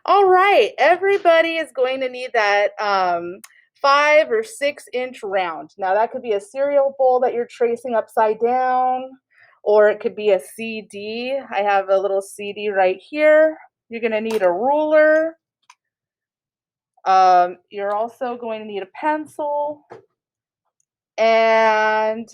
All right, everybody is going to need that 5 or 6 inch round. Now that could be a cereal bowl that you're tracing upside down, or it could be a CD. I have a little CD right here. You're going to need a ruler. You're also going to need a pencil and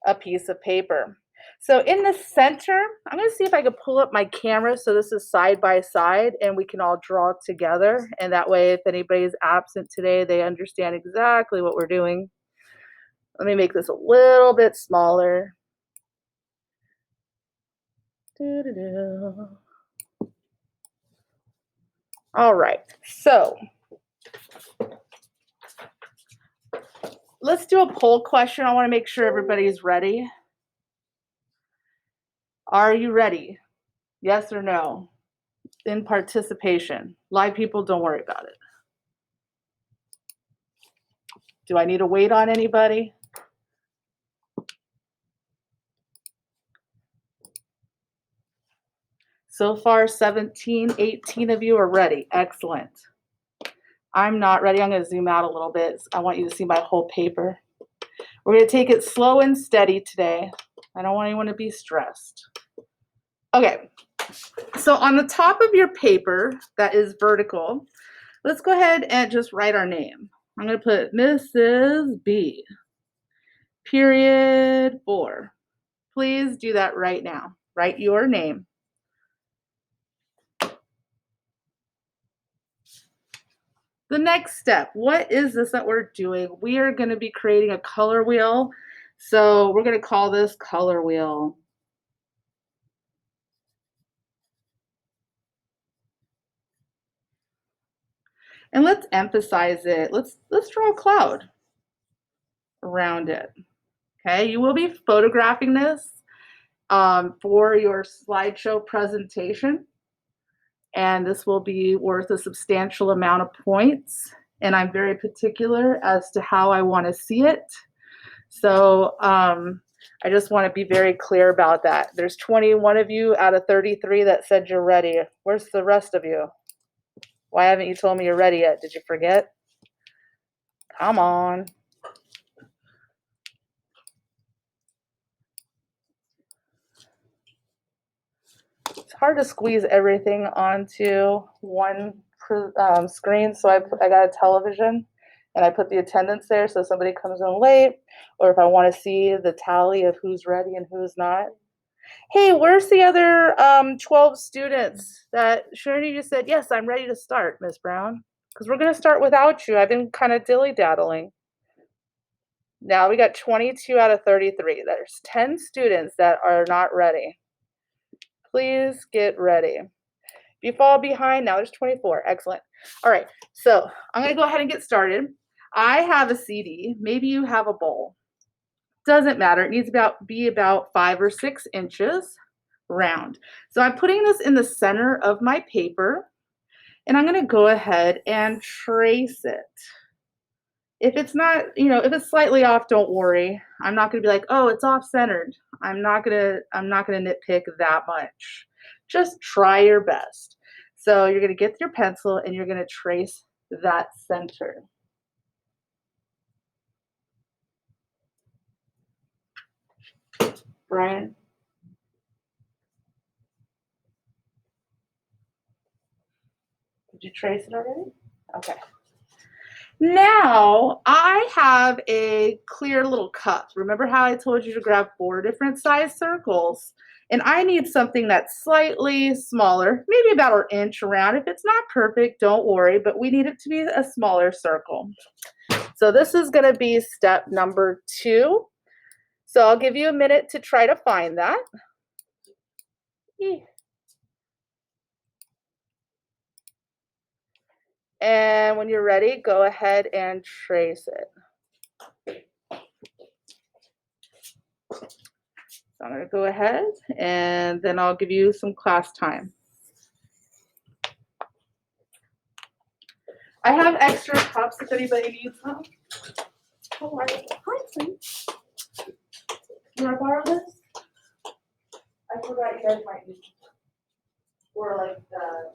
a piece of paper. So in the center, I'm going to see if I can pull up my camera so this is side by side and we can all draw together. And that way, if anybody's absent today, they understand exactly what we're doing. Let me make this a little bit smaller. All right, so let's do a poll question. I want to make sure everybody's ready. Are you ready? Yes or no? In participation. Live people, don't worry about it. Do I need to wait on anybody? So far, 17, 18 of you are ready. Excellent. I'm not ready. I'm going to zoom out a little bit. I want you to see my whole paper. We're going to take it slow and steady today. I don't want anyone to be stressed. Okay, so on the top of your paper that is vertical, let's go ahead and just write our name. I'm going to put Mrs. B, period 4. Please do that right now. Write your name. The next step, what is this that we're doing? We are going to be creating a color wheel. So we're going to call this color wheel. And let's emphasize it. Let's draw a cloud around it. Okay, you will be photographing this for your slideshow presentation. And this will be worth a substantial amount of points. And I'm very particular as to how I want to see it. So I just want to be very clear about that. There's 21 of you out of 33 that said you're ready. Where's the rest of you? Why haven't you told me you're ready yet? Did you forget? Come on. It's hard to squeeze everything onto one screen, so I got a television and I put the attendance there so somebody comes in late, or if I want to see the tally of who's ready and who's not. Hey, where's the other 12 students that Sharity just said, yes, I'm ready to start, Miss Brown? Because we're going to start without you. I've been kind of dilly-daddling. Now we got 22 out of 33. There's 10 students that are not ready. Please get ready. If you fall behind, now there's 24. Excellent. All right, so I'm going to go ahead and get started. I have a CD. Maybe you have a bowl. Doesn't matter. It needs to be about 5 or 6 inches round. So I'm putting this in the center of my paper, and I'm going to go ahead and trace it. If it's not, if it's slightly off, don't worry. I'm not going to be like, oh, it's off-centered. I'm not going to nitpick that much. Just try your best. So you're going to get your pencil and you're going to trace that center. Brian? Did you trace it already? Okay. Now I have a clear little cup. Remember how I told you to grab 4 different size circles? And I need something that's slightly smaller, maybe about an inch around. If it's not perfect, don't worry, but we need it to be a smaller circle. So this is going to be step number 2. So I'll give you a minute to try to find that. And when you're ready, go ahead and trace it. So I'm going to go ahead and then I'll give you some class time. I have extra cups if anybody needs them. Oh, hi, please. You want to borrow this? I forgot you guys might need, or like the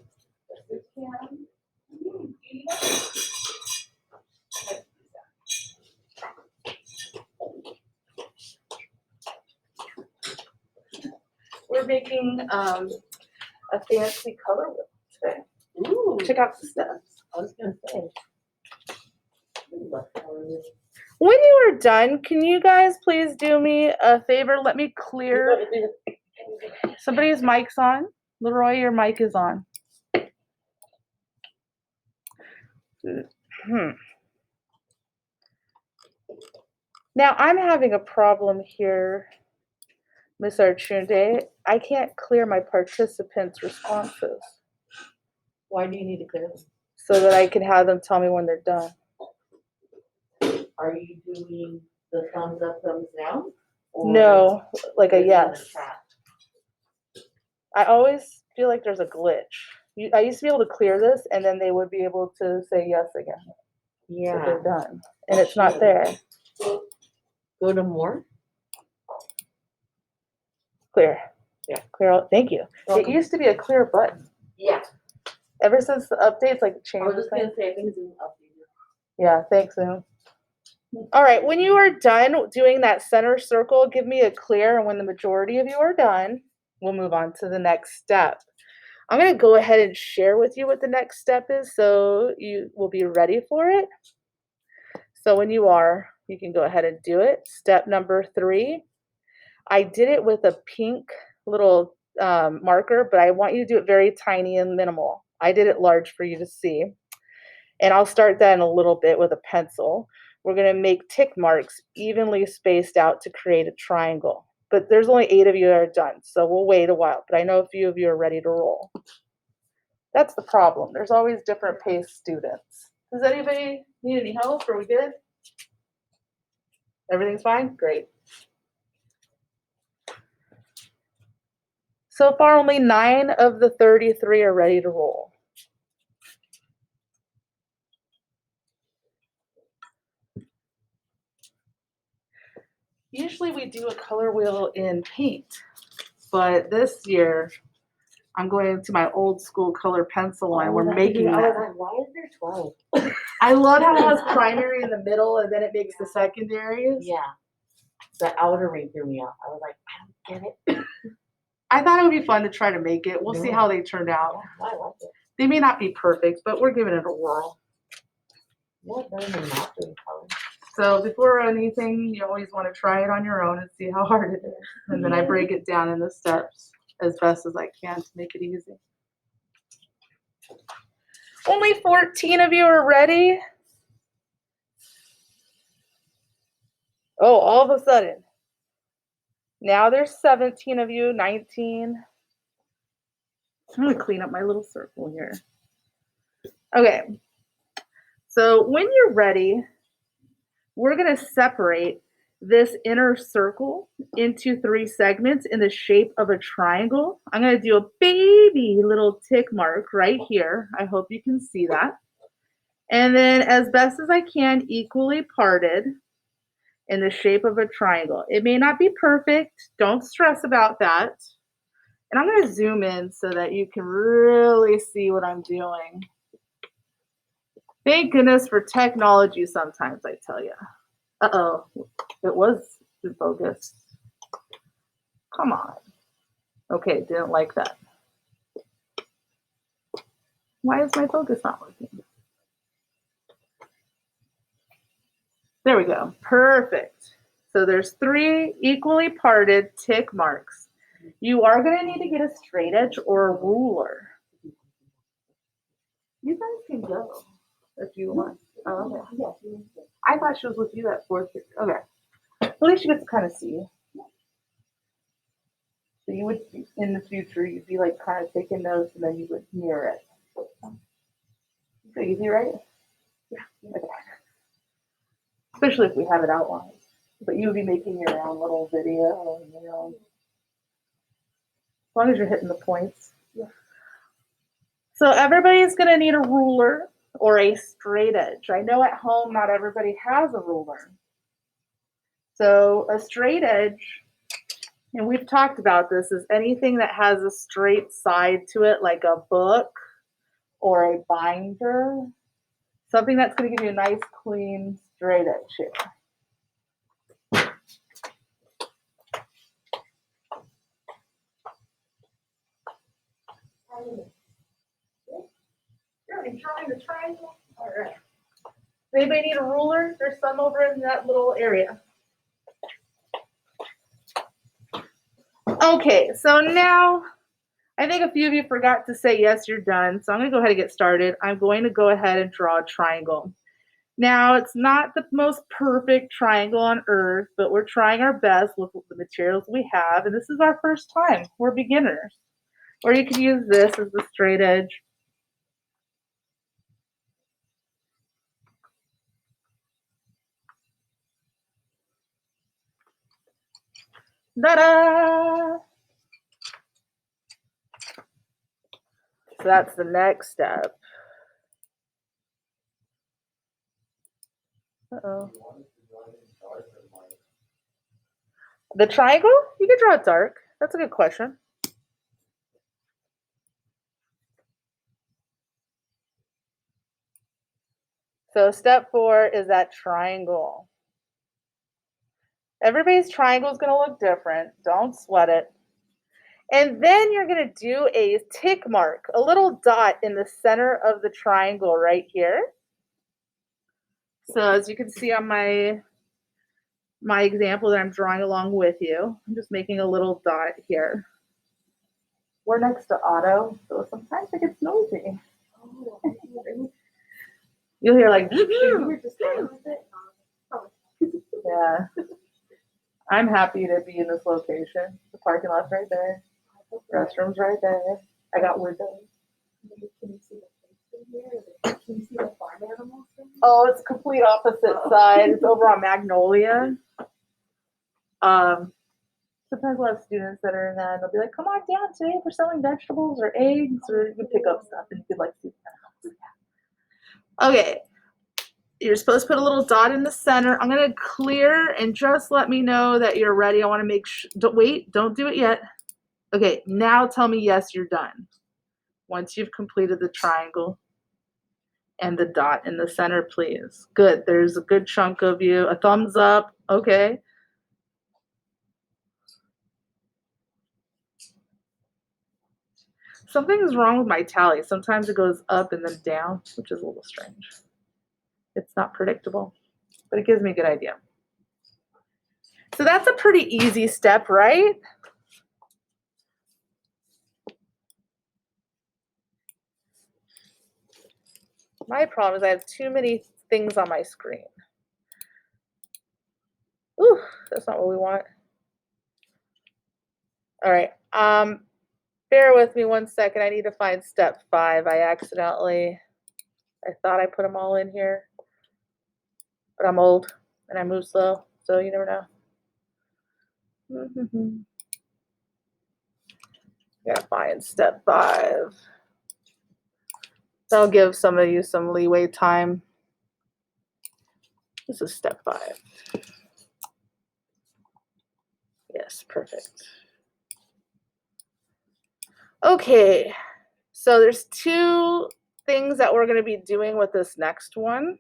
soup can. making a fancy color wheel today. Ooh, Check out the steps. I was gonna say. When you are done, can you guys please do me a favor? Let me clear. Somebody's mic's on. Leroy, your mic is on. Now I'm having a problem here, Miss Archunde. I can't clear my participants' responses Why do you need to clear them? so that I can have them tell me when they're done. Are you doing the thumbs up, thumbs down? No, like a in the yes. chat? I always feel like there's a glitch. I used to be able to clear this, and then they would be able to say yes again. So Yeah. they're done, and it's not there. Go to more. Clear. Yeah. Clear out. Thank you. Welcome. It used to be a clear button. Yeah. Ever since the updates, like I changed. was just gonna say, I think it's updated. Yeah. Thanks, Zoom. All right. When you are done doing that center circle, give me a clear, and when the majority of you are done, we'll move on to the next step. I'm going to go ahead and share with you what the next step is so you will be ready for it. So when you are, you can go ahead and do it. Step number 3. I did it with a pink little marker, but I want you to do it very tiny and minimal. I did it large for you to see. And I'll start that in a little bit with a pencil. We're going to make tick marks evenly spaced out to create a triangle. But there's only 8 of you that are done, so we'll wait a while. But I know a few of you are ready to roll. That's the problem. There's always different pace students. Does anybody need any help? Are we good? Everything's fine? Great. So far, only 9 of the 33 are ready to roll. Usually we do a color wheel in paint, but this year I'm going to my old school color pencil line. We're making that. I was like, why is there 12? I love how it has primary in the middle and then it makes the secondaries. Yeah. The outer ring threw me off. I was like, I don't get it. I thought it would be fun to try to make it. We'll see how they turned out. Yeah, I like it. They may not be perfect, but we're giving it a whirl. What better than not doing color? So before anything, you always want to try it on your own and see how hard it is. And then I break it down in the steps as best as I can to make it easy. Only 14 of you are ready. Oh, all of a sudden. Now there's 17 of you, 19. I'm going to clean up my little circle here. Okay. So when you're ready, we're going to separate this inner circle into 3 segments in the shape of a triangle. I'm going to do a baby little tick mark right here. I hope you can see that. And then as best as I can, equally parted in the shape of a triangle. It may not be perfect. Don't stress about that. And I'm going to zoom in so that you can really see what I'm doing. Thank goodness for technology sometimes, I tell you. Uh-oh, it was in focus. Come on. Okay, didn't like that. Why is my focus not working? There we go. Perfect. So there's 3 equally parted tick marks. You are going to need to get a straight edge or a ruler. You guys can go if you want. Oh, okay. I thought she was with you at 4:30. Okay. At least you get to kind of see. So you would, in the future, you'd be like kind of taking notes and then you would mirror it. Pretty easy, right? Yeah. Okay. Especially if we have it outlined. But you would be making your own little video and your own. As long as you're hitting the points. Yeah. So everybody's going to need a ruler or a straight edge. I know at home not everybody has a ruler. So a straight edge, and we've talked about this, is anything that has a straight side to it, like a book or a binder. Something that's going to give you a nice, clean, straight edge here. You're drawing the triangle? All right. Does anybody need a ruler? There's some over in that little area. Okay, so now I think a few of you forgot to say yes, you're done. So I'm going to go ahead and get started. I'm going to go ahead and draw a triangle. Now, it's not the most perfect triangle on earth, but we're trying our best with the materials we have. And this is our first time. We're beginners. Or you can use this as the straight edge. Ta-da! So that's the next step. Uh-oh. The triangle? You can draw it dark. That's a good question. So step 4 is that triangle. Everybody's triangle is going to look different. Don't sweat it. And then you're going to do a tick mark, a little dot in the center of the triangle right here. So as you can see on my example that I'm drawing along with you, I'm just making a little dot here. We're next to Otto, so sometimes it gets noisy. You'll hear like, yeah. I'm happy to be in this location. The parking lot's right there. Restrooms right there. I got windows. Can you see the place in here? Can you see the farm animals? Oh, it's complete opposite side. It's over on Magnolia. Sometimes we'll have students that are in that and they'll be like, come on down today, we're selling vegetables or eggs, or you can pick up stuff and you could like see the house. Okay. You're supposed to put a little dot in the center. I'm going to clear and just let me know that you're ready. I want to make sure. Wait, don't do it yet. Okay, now tell me yes, you're done. Once you've completed the triangle and the dot in the center, please. Good. There's a good chunk of you. A thumbs up. Okay. Something is wrong with my tally. Sometimes it goes up and then down, which is a little strange. It's not predictable, but it gives me a good idea. So that's a pretty easy step, right? My problem is I have too many things on my screen. Ooh, that's not what we want. All right. Bear with me 1 second. I need to find step 5. I thought I put them all in here, but I'm old and I move slow, so you never know. Gotta find step 5. That'll give some of you some leeway time. This is step 5. Yes, perfect. Okay, so there's 2 things that we're going to be doing with this next one.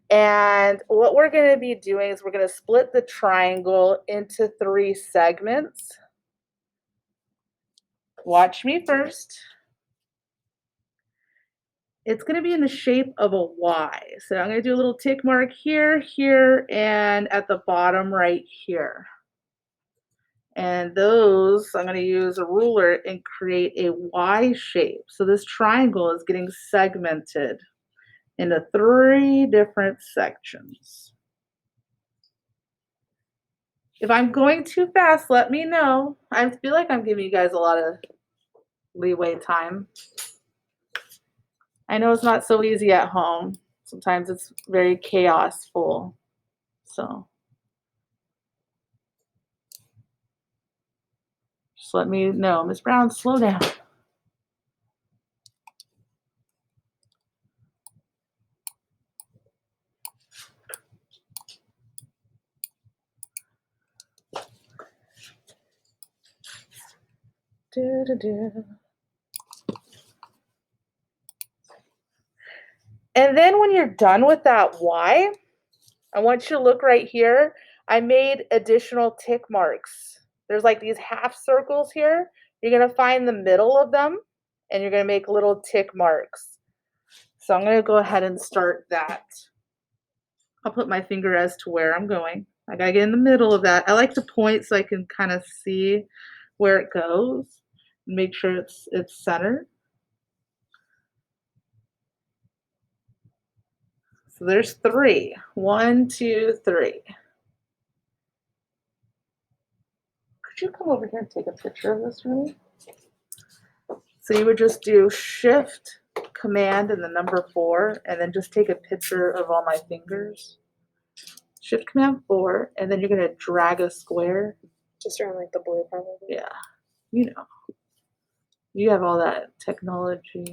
And what we're going to be doing is we're going to split the triangle into 3 segments. Watch me first. It's going to be in the shape of a Y. So I'm going to do a little tick mark here, here, and at the bottom right here. And those, I'm going to use a ruler and create a Y shape. So this triangle is getting segmented into 3 different sections. If I'm going too fast, let me know. I feel like I'm giving you guys a lot of leeway time. I know it's not so easy at home. Sometimes it's very chaosful. So just let me know. Miss Brown, slow down. And then when you're done with that Y, I want you to look right here. I made additional tick marks. There's like these half circles here. You're gonna find the middle of them and you're gonna make little tick marks. So I'm gonna go ahead and start that. I'll put my finger as to where I'm going. I gotta get in the middle of that. I like to point so I can kind of see where it goes. Make sure it's centered. So there's 3. 1, 2, 3. Could you come over here and take a picture of this for me? So you would just do Shift, Command, and the number 4, and then just take a picture of all my fingers. Shift, Command, 4, and then you're gonna drag a square. Just around like the blue, probably. Yeah, you know. You have all that technology,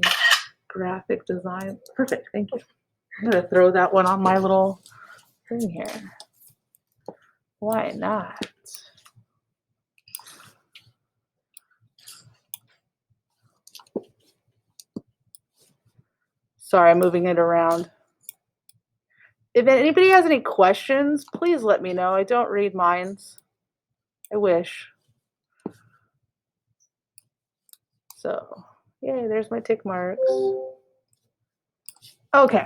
graphic design. Perfect, thank you. I'm gonna throw that one on my little thing here. Why not? Sorry, I'm moving it around. If anybody has any questions, please let me know. I don't read minds. I wish. So, yay, there's my tick marks. Okay.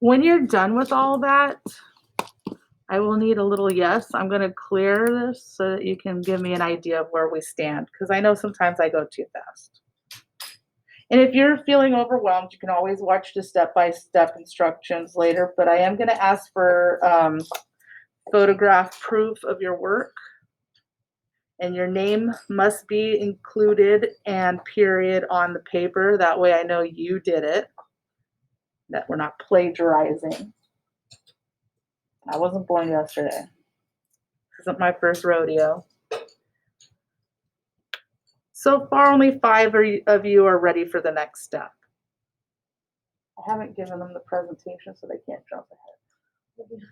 When you're done with all that, I will need a little yes. I'm going to clear this so that you can give me an idea of where we stand, because I know sometimes I go too fast. And if you're feeling overwhelmed, you can always watch the step-by-step instructions later, but I am going to ask for photograph proof of your work. And your name must be included and period on the paper. That way I know you did it, that we're not plagiarizing. I wasn't born yesterday. This isn't my first rodeo. So far, only 5 of you are ready for the next step. I haven't given them the presentation, so they can't jump ahead.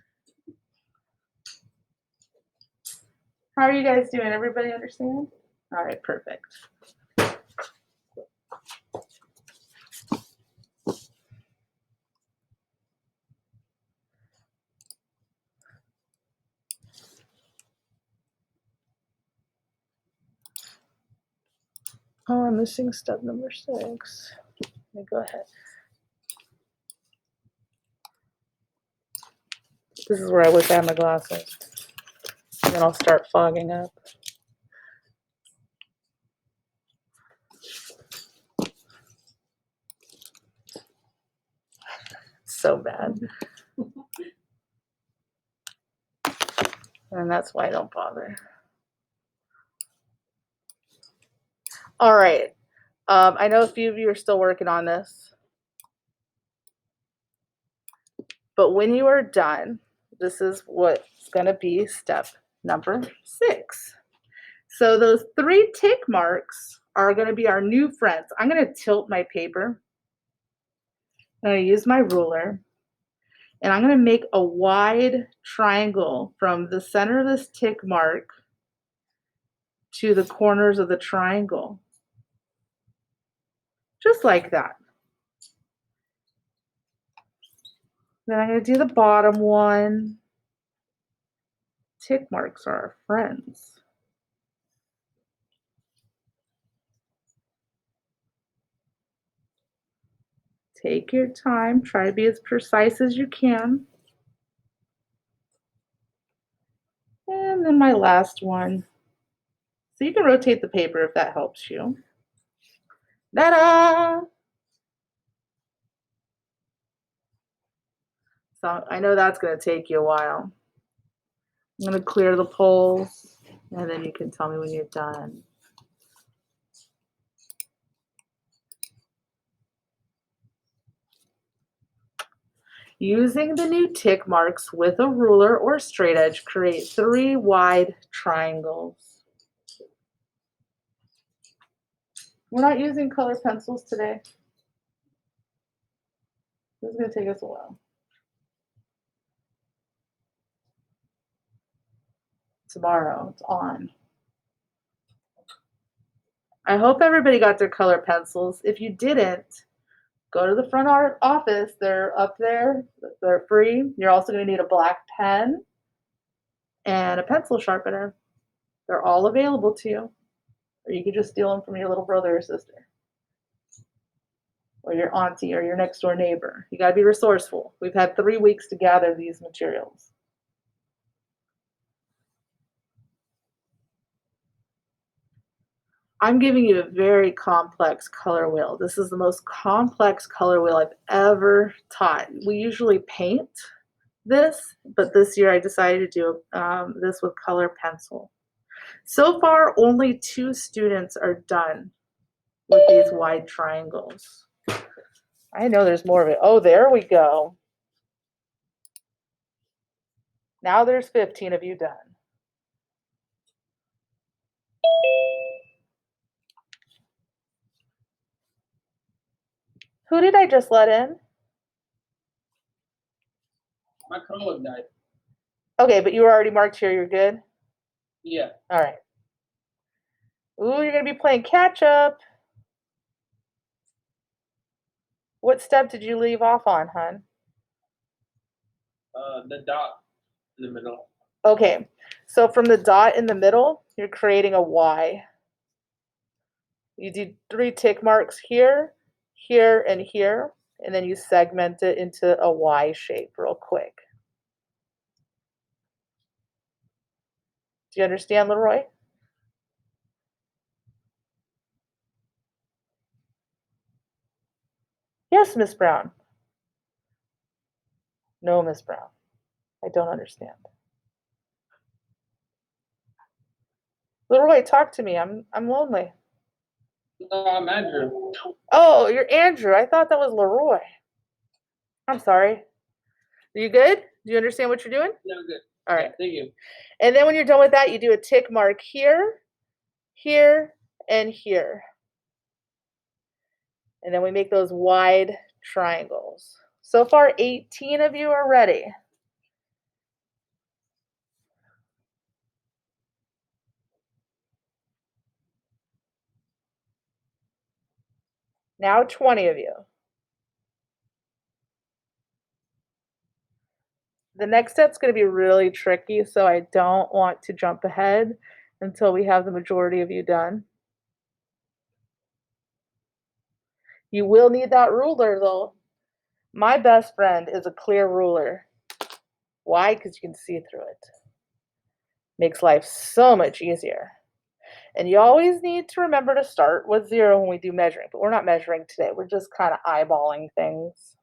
How are you guys doing? Everybody understand? All right, perfect. Oh, I'm missing step number 6. Let me go ahead. This is where I wish I had my glasses. And then I'll start fogging up. So bad. And that's why I don't bother. All right. I know a few of you are still working on this. But when you are done, this is what's going to be step number 6. So those 3 tick marks are going to be our new friends. I'm going to tilt my paper. I'm going to use my ruler. And I'm going to make a wide triangle from the center of this tick mark to the corners of the triangle. Just like that. Then I'm going to do the bottom one. Tick marks are our friends. Take your time. Try to be as precise as you can. And then my last one. So you can rotate the paper if that helps you. Ta-da! So I know that's going to take you a while. I'm going to clear the poles, and then you can tell me when you're done. Using the new tick marks with a ruler or straight edge, create 3 wide triangles. We're not using color pencils today. This is going to take us a while. Tomorrow, it's on. I hope everybody got their color pencils. If you didn't, Go to the front office. They're up there. They're free. You're also going to need a black pen and a pencil sharpener. They're all available to you. Or you could just steal them from your little brother or sister, or your auntie, or your next door neighbor. You got to be resourceful. We've had 3 weeks to gather these materials. I'm giving you a very complex color wheel. This is the most complex color wheel I've ever taught. We usually paint this, but this year I decided to do this with color pencil. So far, only 2 students are done with these wide triangles. I know there's more of it. Oh, there we go. Now there's 15 of you done. Who did I just let in? My color died. Okay, but you were already marked here. You're good? Yeah. All right. Ooh, you're going to be playing catch up. What step did you leave off on, hon? The dot in the middle. Okay, so from the dot in the middle, you're creating a Y. You do 3 tick marks here, here, and here, and then you segment it into a Y shape real quick. Do you understand, Leroy? Yes, Miss Brown. No, Miss Brown. I don't understand. Leroy, talk to me. I'm lonely. No, I'm Andrew. Oh, you're Andrew. I thought that was Leroy. I'm sorry. Are you good? Do you understand what you're doing? No, good. All right. Yeah, thank you. And then when you're done with that, you do a tick mark here, here, and here. And then we make those wide triangles. So far, 18 of you are ready. Now 20 of you. The next step's going to be really tricky, so I don't want to jump ahead until we have the majority of you done. You will need that ruler, though. My best friend is a clear ruler. Why? Because you can see through it. Makes life so much easier. And you always need to remember to start with 0 when we do measuring, but we're not measuring today. We're just kind of eyeballing things.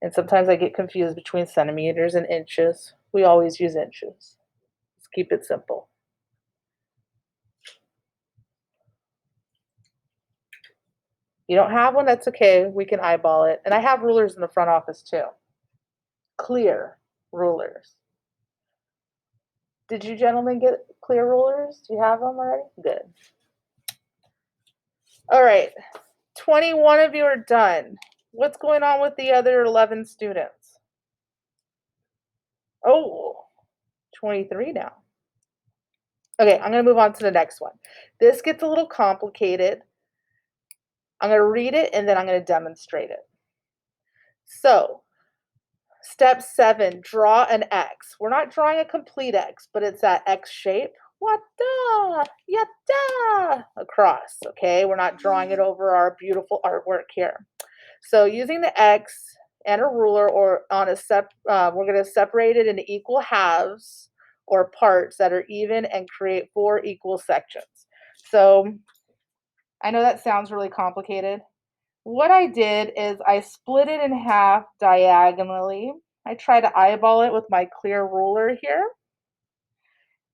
And sometimes I get confused between centimeters and inches. We always use inches. Let's keep it simple. You don't have one, that's okay. We can eyeball it. And I have rulers in the front office too. Clear rulers. Did you gentlemen get clear rulers? Do you have them already? Good. All right. 21 of you are done. What's going on with the other 11 students? Oh, 23 now. Okay, I'm going to move on to the next one. This gets a little complicated. I'm going to read it and then I'm going to demonstrate it. So, step 7, draw an X. We're not drawing a complete X, but it's that X shape. Wada, yada, across, okay? We're not drawing it over our beautiful artwork here. So using the X and a ruler or on a we're going to separate it into equal halves or parts that are even and create 4 equal sections. So I know that sounds really complicated. What I did is I split it in half diagonally. I try to eyeball it with my clear ruler here.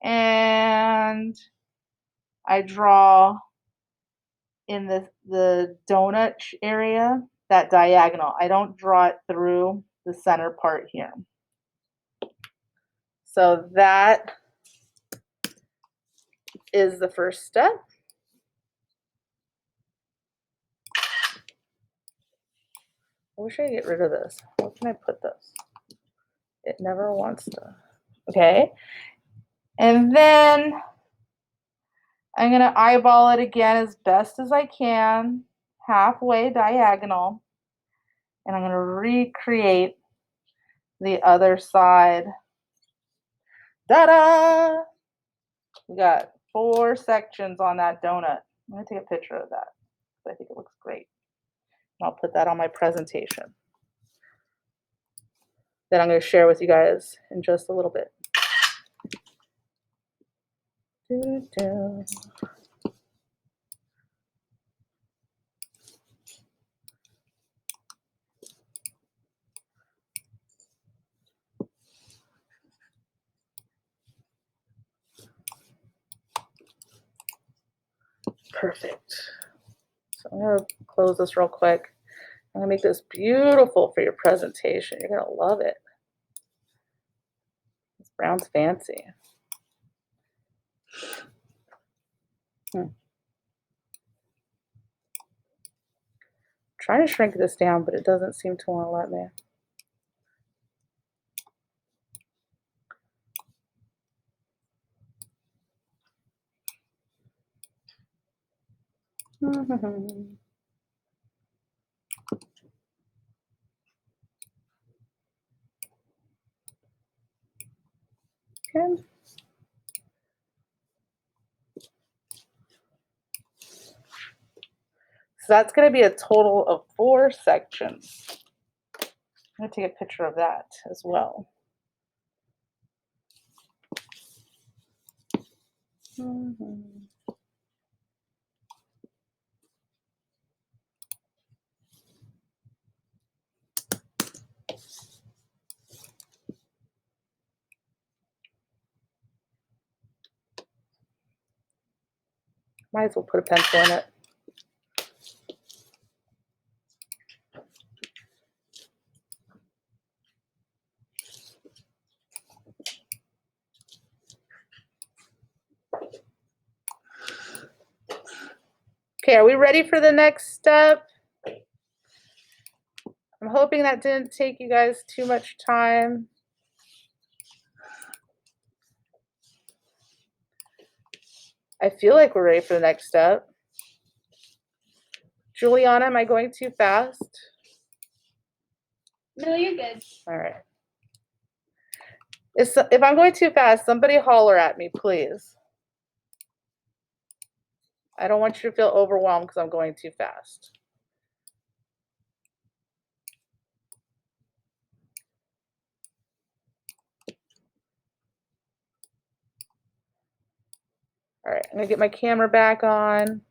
And I draw in the donut area, that diagonal. I don't draw it through the center part here. So that is the first step. I wish I could get rid of this. Where can I put this? It never wants to. Okay. And then I'm going to eyeball it again as best as I can. halfway diagonal, and I'm going to recreate the other side. Ta-da! We got 4 sections on that donut. I'm going to take a picture of that. I think it looks great. I'll put that on my presentation that I'm going to share with you guys in just a little bit. Doo-doo. Perfect. So I'm going to close this real quick. I'm going to make this beautiful for your presentation. You're going to love it. This brown's fancy. Trying to shrink this down, but it doesn't seem to want to let me. Okay. So that's going to be a total of 4 sections. I'm going to take a picture of that as well. Might as well put a pencil in it. Okay, are we ready for the next step? I'm hoping that didn't take you guys too much time. I feel like we're ready for the next step. Juliana, am I going too fast? No, you're good. All right. If I'm going too fast, somebody holler at me, please. I don't want you to feel overwhelmed because I'm going too fast. All right, I'm going to get my camera back on.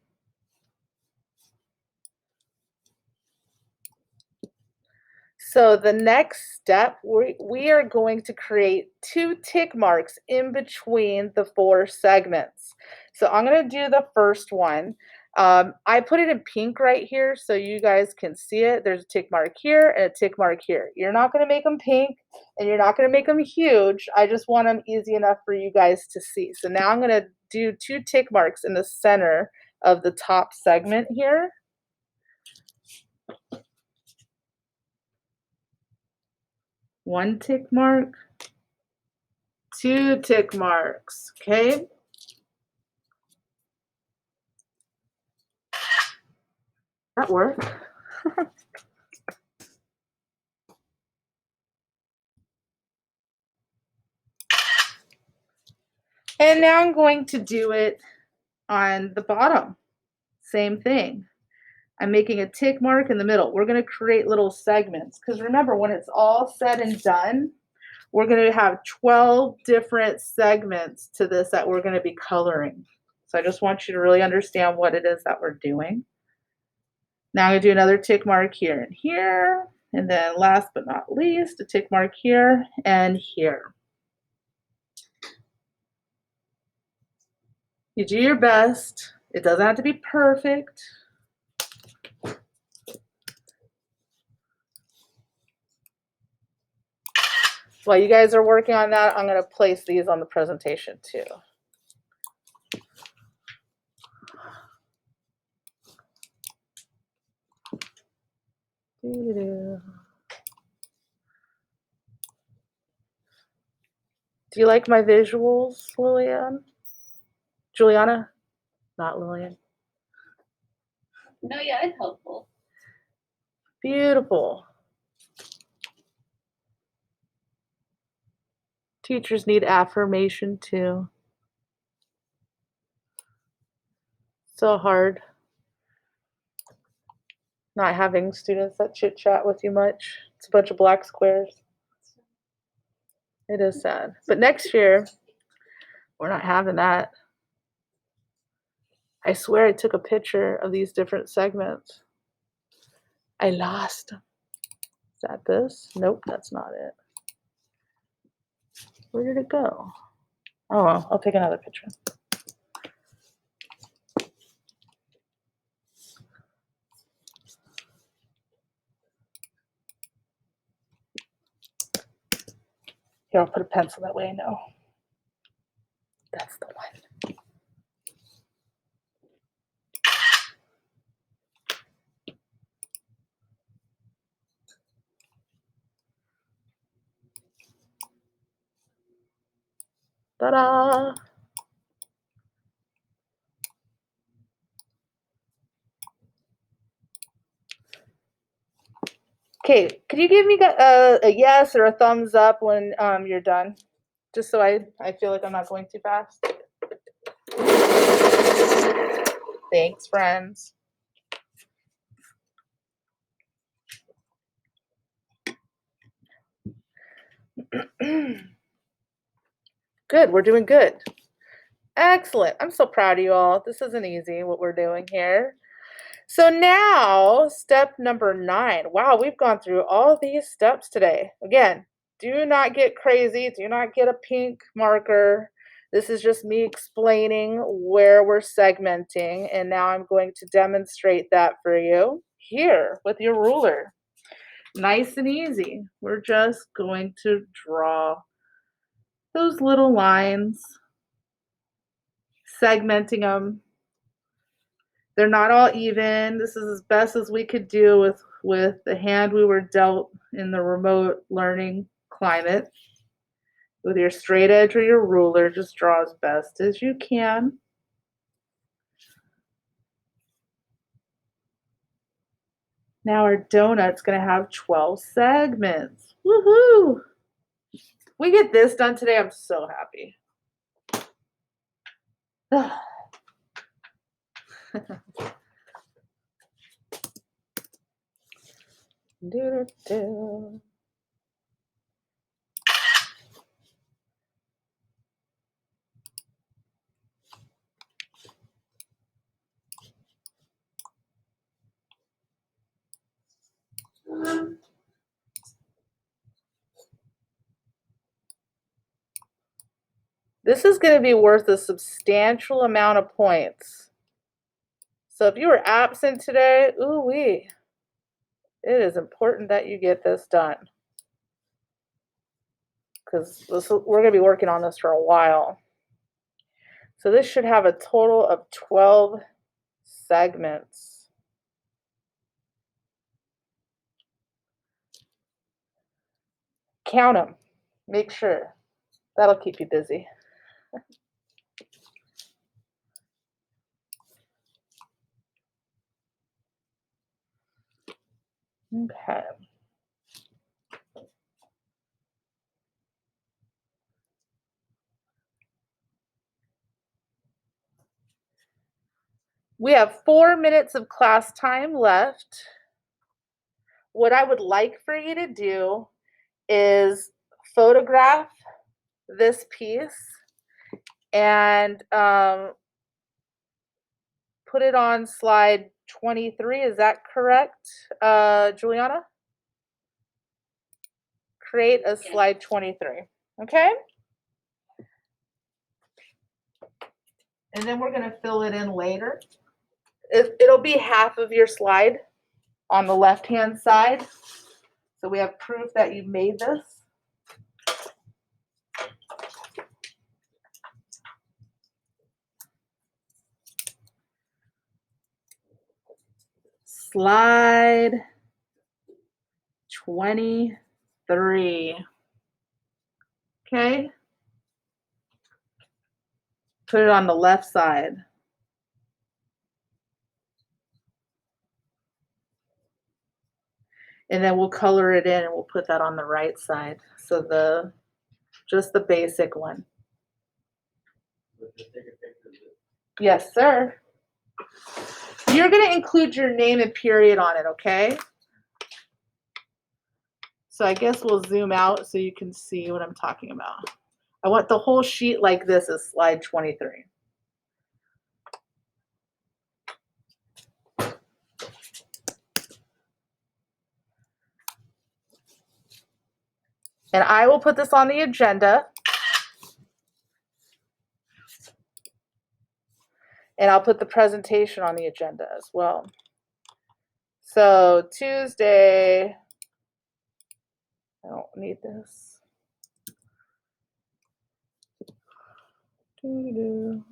So the next step, we are going to create 2 tick marks in between the 4 segments. So I'm going to do the first one. I put it in pink right here so you guys can see it. There's a tick mark here and a tick mark here. You're not going to make them pink and you're not going to make them huge. I just want them easy enough for you guys to see. So now I'm going to do 2 tick marks in the center of the top segment here. One tick mark, 2 tick marks, okay? That worked. And now I'm going to do it on the bottom. Same thing. I'm making a tick mark in the middle. We're going to create little segments because remember, when it's all said and done, we're going to have 12 different segments to this that we're going to be coloring. So I just want you to really understand what it is that we're doing. Now I'm going to do another tick mark here and here. And then last but not least, a tick mark here and here. You do your best. It doesn't have to be perfect. While you guys are working on that, I'm going to place these on the presentation too. Do you like my visuals, Lillian? Juliana? Not Lillian. No, yeah, it's helpful. Beautiful. Teachers need affirmation too. So hard not having students that chit chat with you much. It's a bunch of black squares. It is sad. But next year, we're not having that. I swear I took a picture of these different segments. I lost them. Is that this? Nope, that's not it. Where did it go? Oh, well, I'll take another picture. Here, I'll put a pencil that way I know. That's the one. Ta-da! Okay, could you give me a yes or a thumbs up when you're done? Just so I feel like I'm not going too fast. Thanks, friends. Good, we're doing good. Excellent. I'm so proud of you all. This isn't easy what we're doing here. So now, step number 9. Wow, we've gone through all these steps today. Again, do not get crazy. Do not get a pink marker. This is just me explaining where we're segmenting, and now I'm going to demonstrate that for you here with your ruler. Nice and easy. We're just going to draw those little lines, segmenting them. They're not all even. This is as best as we could do with the hand we were dealt in the remote learning climate. With your straight edge or your ruler, just draw as best as you can. Now our donut's going to have 12 segments. Woohoo! We get this done today. I'm so happy. Do-do-do. This is going to be worth a substantial amount of points. So if you were absent today, ooh-wee, it is important that you get this done. Because we're going to be working on this for a while. So this should have a total of 12 segments. Count them. Make sure. That'll keep you busy. Okay. We have 4 minutes of class time left. What I would like for you to do is photograph this piece and put it on slide 23. Is that correct, Juliana? Create a slide 23. Okay? And then we're going to fill it in later. It'll be half of your slide on the left-hand side. So we have proof that you made this. Slide 23. Okay. Put it on the left side. And then we'll color it in and we'll put that on the right side. So just the basic one. Yes, sir. You're going to include your name and period on it, okay? So I guess we'll zoom out so you can see what I'm talking about. I want the whole sheet like this is slide 23. And I will put this on the agenda. And I'll put the presentation on the agenda as well. So Tuesday, I don't need this. Doo-doo.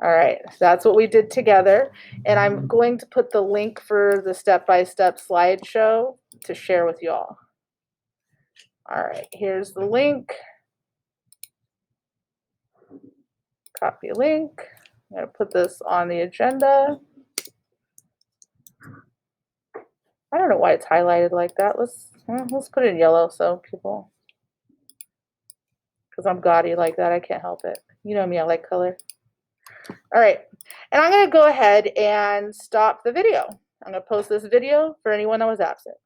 All right, that's what we did together. And I'm going to put the link for the step-by-step slideshow to share with you all. All right, here's the link. Copy link. I'm going to put this on the agenda. I don't know why it's highlighted like that. Let's put it in yellow so people, because I'm gaudy like that, I can't help it. You know me, I like color. All right, and I'm going to go ahead and stop the video. I'm going to post this video for anyone that was absent.